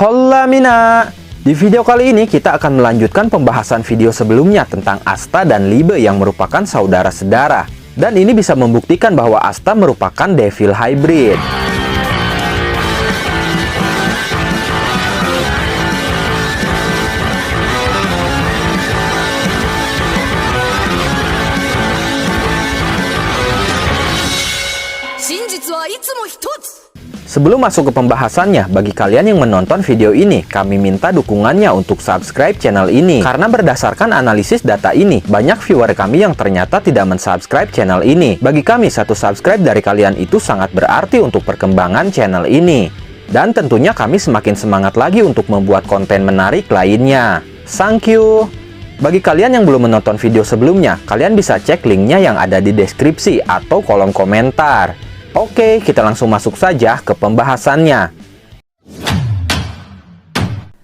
Hola Mina! Di video kali ini kita akan melanjutkan pembahasan video sebelumnya tentang Asta dan Libe yang merupakan saudara sedara. Dan ini bisa membuktikan bahwa Asta merupakan Devil Hybrid. Sebelum masuk ke pembahasannya, bagi kalian yang menonton video ini, kami minta dukungannya untuk subscribe channel ini. Karena berdasarkan analisis data ini, banyak viewer kami yang ternyata tidak mensubscribe channel ini. Bagi kami, satu subscribe dari kalian itu sangat berarti untuk perkembangan channel ini. Dan tentunya kami semakin semangat lagi untuk membuat konten menarik lainnya. Thank you! Bagi kalian yang belum menonton video sebelumnya, kalian bisa cek linknya yang ada di deskripsi atau kolom komentar. Oke, kita langsung masuk saja ke pembahasannya.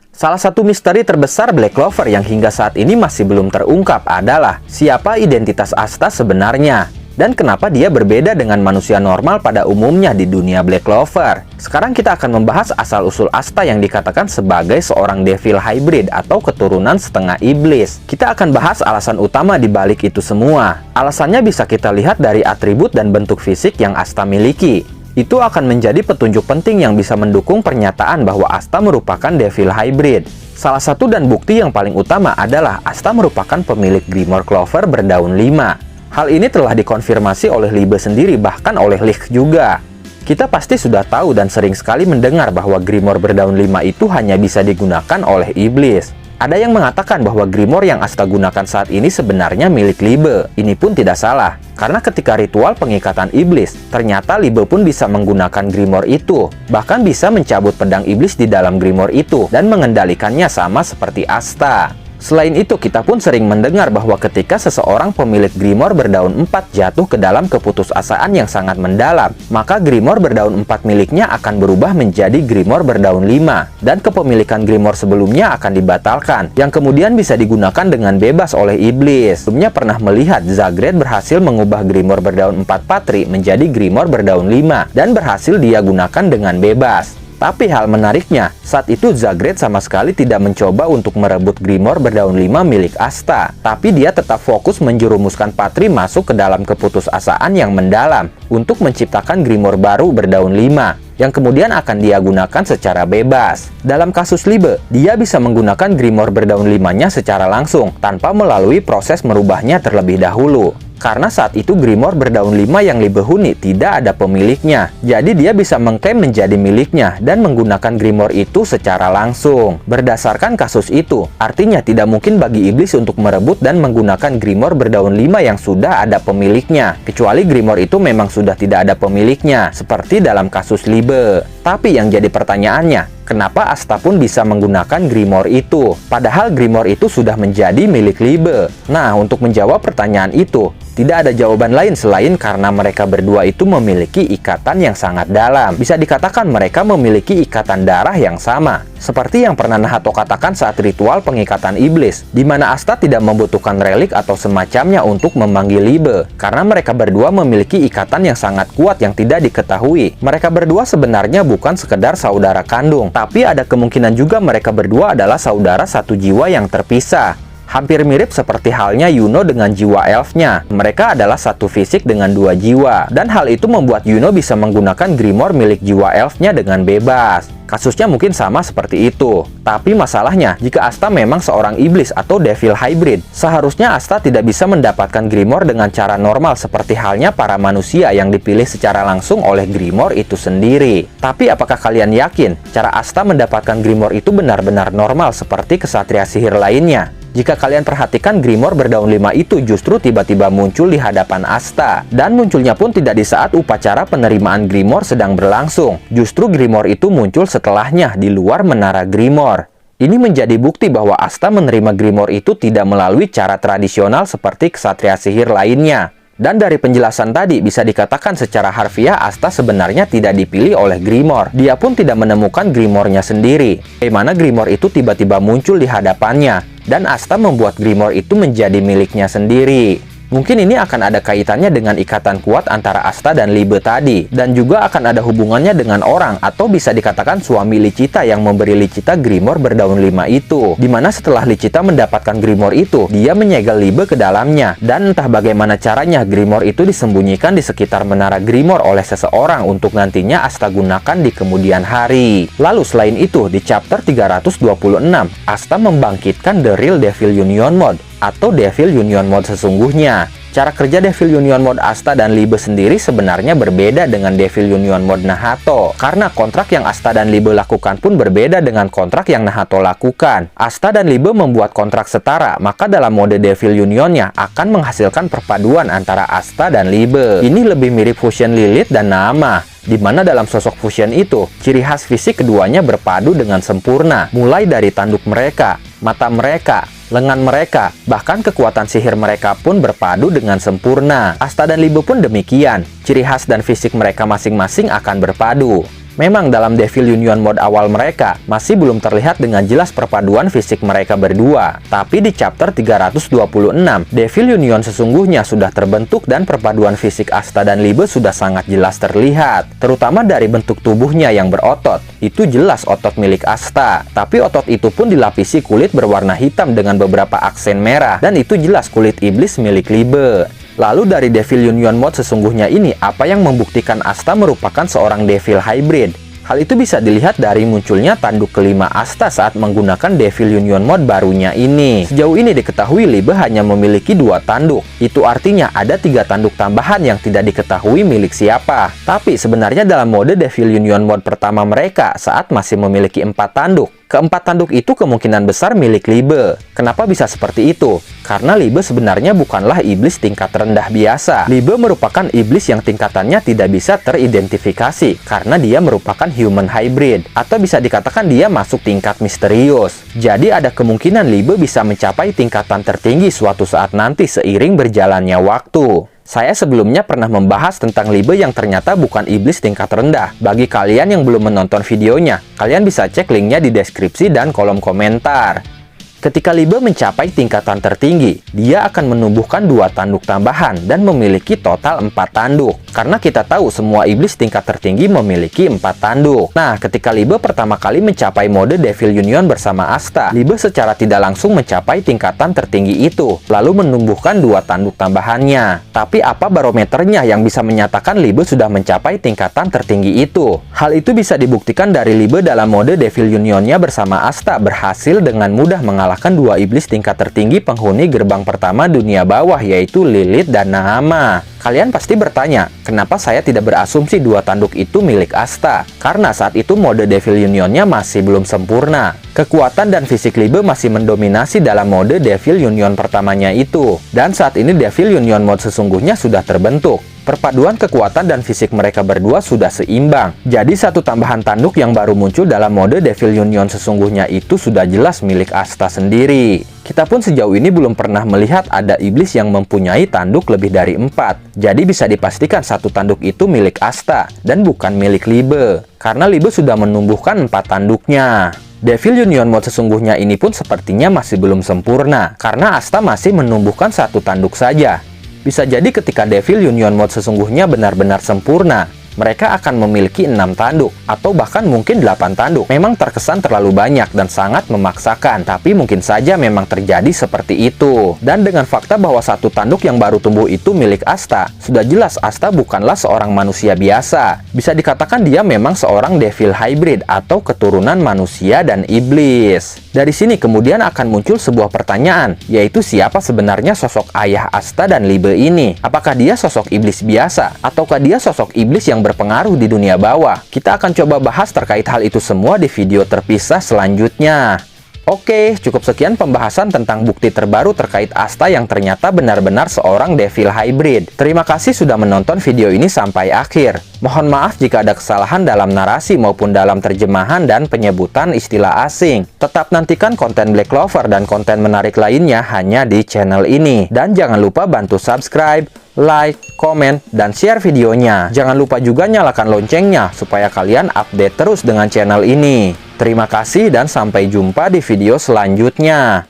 Salah satu misteri terbesar Black Clover yang hingga saat ini masih belum terungkap adalah siapa identitas Asta sebenarnya dan kenapa dia berbeda dengan manusia normal pada umumnya di dunia Black Clover. Sekarang kita akan membahas asal-usul Asta yang dikatakan sebagai seorang Devil Hybrid atau keturunan setengah iblis. Kita akan bahas alasan utama di balik itu semua. Alasannya bisa kita lihat dari atribut dan bentuk fisik yang Asta miliki. Itu akan menjadi petunjuk penting yang bisa mendukung pernyataan bahwa Asta merupakan Devil Hybrid. Salah satu dan bukti yang paling utama adalah Asta merupakan pemilik Grimoire Clover berdaun 5. Hal ini telah dikonfirmasi oleh Libe sendiri, bahkan oleh Lich juga. Kita pasti sudah tahu dan sering sekali mendengar bahwa Grimoire berdaun 5 itu hanya bisa digunakan oleh iblis. Ada yang mengatakan bahwa Grimoire yang Asta gunakan saat ini sebenarnya milik Libe. Ini pun tidak salah, karena ketika ritual pengikatan iblis, ternyata Libe pun bisa menggunakan Grimoire itu. Bahkan bisa mencabut pedang iblis di dalam Grimoire itu dan mengendalikannya sama seperti Asta. Selain itu, kita pun sering mendengar bahwa ketika seseorang pemilik Grimoire berdaun 4 jatuh ke dalam keputusasaan yang sangat mendalam, maka Grimoire berdaun 4 miliknya akan berubah menjadi Grimoire berdaun 5, dan kepemilikan Grimoire sebelumnya akan dibatalkan, yang kemudian bisa digunakan dengan bebas oleh iblis. Sebelumnya pernah melihat Zagreus berhasil mengubah Grimoire berdaun 4 Patri menjadi Grimoire berdaun 5, dan berhasil dia gunakan dengan bebas. Tapi hal menariknya, saat itu Zagreus sama sekali tidak mencoba untuk merebut Grimoire berdaun 5 milik Asta. Tapi dia tetap fokus menjerumuskan Patri masuk ke dalam keputusasaan yang mendalam untuk menciptakan Grimoire baru berdaun 5, yang kemudian akan dia gunakan secara bebas. Dalam kasus Libe, dia bisa menggunakan Grimoire berdaun 5-nya secara langsung, tanpa melalui proses merubahnya terlebih dahulu. Karena saat itu Grimoire berdaun 5 yang Libe huni tidak ada pemiliknya. Jadi dia bisa mengklaim menjadi miliknya dan menggunakan Grimoire itu secara langsung. Berdasarkan kasus itu, artinya tidak mungkin bagi iblis untuk merebut dan menggunakan Grimoire berdaun 5 yang sudah ada pemiliknya. Kecuali Grimoire itu memang sudah tidak ada pemiliknya, seperti dalam kasus Libe. Tapi yang jadi pertanyaannya, kenapa Asta pun bisa menggunakan Grimoire itu? Padahal Grimoire itu sudah menjadi milik Libe. Nah, untuk menjawab pertanyaan itu, tidak ada jawaban lain selain karena mereka berdua itu memiliki ikatan yang sangat dalam. Bisa dikatakan mereka memiliki ikatan darah yang sama. Seperti yang pernah Nahato katakan saat ritual pengikatan iblis, di mana Asta tidak membutuhkan relik atau semacamnya untuk memanggil Libe. Karena mereka berdua memiliki ikatan yang sangat kuat yang tidak diketahui. Mereka berdua sebenarnya bukan sekedar saudara kandung, tapi ada kemungkinan juga mereka berdua adalah saudara satu jiwa yang terpisah. Hampir mirip seperti halnya Yuno dengan jiwa elfnya. Mereka adalah satu fisik dengan 2 jiwa. Dan hal itu membuat Yuno bisa menggunakan Grimoire milik jiwa elfnya dengan bebas. Kasusnya mungkin sama seperti itu. Tapi masalahnya, jika Asta memang seorang iblis atau Devil Hybrid, seharusnya Asta tidak bisa mendapatkan Grimoire dengan cara normal seperti halnya para manusia yang dipilih secara langsung oleh Grimoire itu sendiri. Tapi apakah kalian yakin cara Asta mendapatkan Grimoire itu benar-benar normal seperti kesatria sihir lainnya? Jika kalian perhatikan, Grimoire berdaun 5 itu justru tiba-tiba muncul di hadapan Asta. Dan munculnya pun tidak di saat upacara penerimaan Grimoire sedang berlangsung. Justru Grimoire itu muncul setelahnya di luar menara Grimoire. Ini menjadi bukti bahwa Asta menerima Grimoire itu tidak melalui cara tradisional seperti kesatria sihir lainnya. Dan dari penjelasan tadi bisa dikatakan secara harfiah Asta sebenarnya tidak dipilih oleh Grimoire. Dia pun tidak menemukan Grimoire-nya sendiri. Bagaimana Grimoire itu tiba-tiba muncul di hadapannya, dan Asta membuat Grimoire itu menjadi miliknya sendiri. Mungkin ini akan ada kaitannya dengan ikatan kuat antara Asta dan Libe tadi, dan juga akan ada hubungannya dengan orang atau bisa dikatakan suami Licita yang memberi Licita Grimoire berdaun 5 itu. Dimana setelah Licita mendapatkan Grimoire itu, dia menyegel Libe ke dalamnya, dan entah bagaimana caranya Grimoire itu disembunyikan di sekitar menara Grimoire oleh seseorang untuk nantinya Asta gunakan di kemudian hari. Lalu selain itu, di chapter 326, Asta membangkitkan The Real Devil Union Mode atau Devil Union Mode sesungguhnya. Cara kerja Devil Union Mode Asta dan Libe sendiri sebenarnya berbeda dengan Devil Union Mode Nahato, karena kontrak yang Asta dan Libe lakukan pun berbeda dengan kontrak yang Nahato lakukan. Asta dan Libe membuat kontrak setara, maka dalam mode Devil Unionnya akan menghasilkan perpaduan antara Asta dan Libe. Ini lebih mirip fusion Lilith dan Nama, di mana dalam sosok fusion itu, ciri khas fisik keduanya berpadu dengan sempurna, mulai dari tanduk mereka, mata mereka, lengan mereka, bahkan kekuatan sihir mereka pun berpadu dengan sempurna. Asta dan Libe pun demikian, ciri khas dan fisik mereka masing-masing akan berpadu. Memang dalam Devil Union Mode awal mereka masih belum terlihat dengan jelas perpaduan fisik mereka berdua. Tapi di chapter 326, Devil Union sesungguhnya sudah terbentuk dan perpaduan fisik Asta dan Libe sudah sangat jelas terlihat. Terutama dari bentuk tubuhnya yang berotot, itu jelas otot milik Asta. Tapi otot itu pun dilapisi kulit berwarna hitam dengan beberapa aksen merah, dan itu jelas kulit iblis milik Libe. Lalu dari Devil Union Mode sesungguhnya ini, apa yang membuktikan Asta merupakan seorang Devil Hybrid? Hal itu bisa dilihat dari munculnya tanduk kelima Asta saat menggunakan Devil Union Mode barunya ini. Sejauh ini diketahui Libe hanya memiliki 2 tanduk. Itu artinya ada 3 tanduk tambahan yang tidak diketahui milik siapa. Tapi sebenarnya dalam mode Devil Union Mode pertama mereka saat masih memiliki 4 tanduk. Keempat tanduk itu kemungkinan besar milik Libe. Kenapa bisa seperti itu? Karena Libe sebenarnya bukanlah iblis tingkat rendah biasa. Libe merupakan iblis yang tingkatannya tidak bisa teridentifikasi karena dia merupakan human hybrid, atau bisa dikatakan dia masuk tingkat misterius. Jadi ada kemungkinan Libe bisa mencapai tingkatan tertinggi suatu saat nanti seiring berjalannya waktu. Saya sebelumnya pernah membahas tentang Libe yang ternyata bukan iblis tingkat rendah. Bagi kalian yang belum menonton videonya, kalian bisa cek linknya di deskripsi dan kolom komentar. Ketika Libe mencapai tingkatan tertinggi, dia akan menumbuhkan 2 tanduk tambahan dan memiliki total 4 tanduk. Karena kita tahu semua iblis tingkat tertinggi memiliki 4 tanduk. Nah, ketika Libe pertama kali mencapai mode Devil Union bersama Asta, Libe secara tidak langsung mencapai tingkatan tertinggi itu, lalu menumbuhkan 2 tanduk tambahannya. Tapi apa barometernya yang bisa menyatakan Libe sudah mencapai tingkatan tertinggi itu? Hal itu bisa dibuktikan dari Libe dalam mode Devil Unionnya bersama Asta berhasil dengan mudah mengalahkan 2 iblis tingkat tertinggi penghuni gerbang pertama dunia bawah, yaitu Lilith dan Nama. Kalian pasti bertanya, kenapa saya tidak berasumsi 2 tanduk itu milik Asta? Karena saat itu mode Devil Unionnya masih belum sempurna. Kekuatan dan fisik Libe masih mendominasi dalam mode Devil Union pertamanya itu. Dan saat ini Devil Union Mode sesungguhnya sudah terbentuk. Perpaduan kekuatan dan fisik mereka berdua sudah seimbang. Jadi satu tambahan tanduk yang baru muncul dalam mode Devil Union sesungguhnya itu sudah jelas milik Asta sendiri. Kita pun sejauh ini belum pernah melihat ada iblis yang mempunyai tanduk lebih dari 4. Jadi bisa dipastikan satu tanduk itu milik Asta dan bukan milik Libe. Karena Libe sudah menumbuhkan 4 tanduknya. Devil Union Mode sesungguhnya ini pun sepertinya masih belum sempurna. Karena Asta masih menumbuhkan 1 tanduk saja. Bisa jadi ketika Devil Union Mode sesungguhnya benar-benar sempurna, mereka akan memiliki 6 tanduk, atau bahkan mungkin 8 tanduk. Memang terkesan terlalu banyak dan sangat memaksakan, tapi mungkin saja memang terjadi seperti itu. Dan dengan fakta bahwa 1 tanduk yang baru tumbuh itu milik Asta, sudah jelas Asta bukanlah seorang manusia biasa. Bisa dikatakan dia memang seorang Devil Hybrid, atau keturunan manusia dan iblis. Dari sini kemudian akan muncul sebuah pertanyaan, yaitu siapa sebenarnya sosok ayah Asta dan Libe ini? Apakah dia sosok iblis biasa, ataukah dia sosok iblis yang berpengaruh di dunia bawah? Kita akan coba bahas terkait hal itu semua di video terpisah selanjutnya. Oke, cukup sekian pembahasan tentang bukti terbaru terkait Asta yang ternyata benar-benar seorang Devil Hybrid. Terima kasih sudah menonton video ini sampai akhir. Mohon maaf jika ada kesalahan dalam narasi maupun dalam terjemahan dan penyebutan istilah asing. Tetap nantikan konten Black Clover dan konten menarik lainnya hanya di channel ini. Dan jangan lupa bantu subscribe, like, komen, dan share videonya. Jangan lupa juga nyalakan loncengnya supaya kalian update terus dengan channel ini. Terima kasih dan sampai jumpa di video selanjutnya.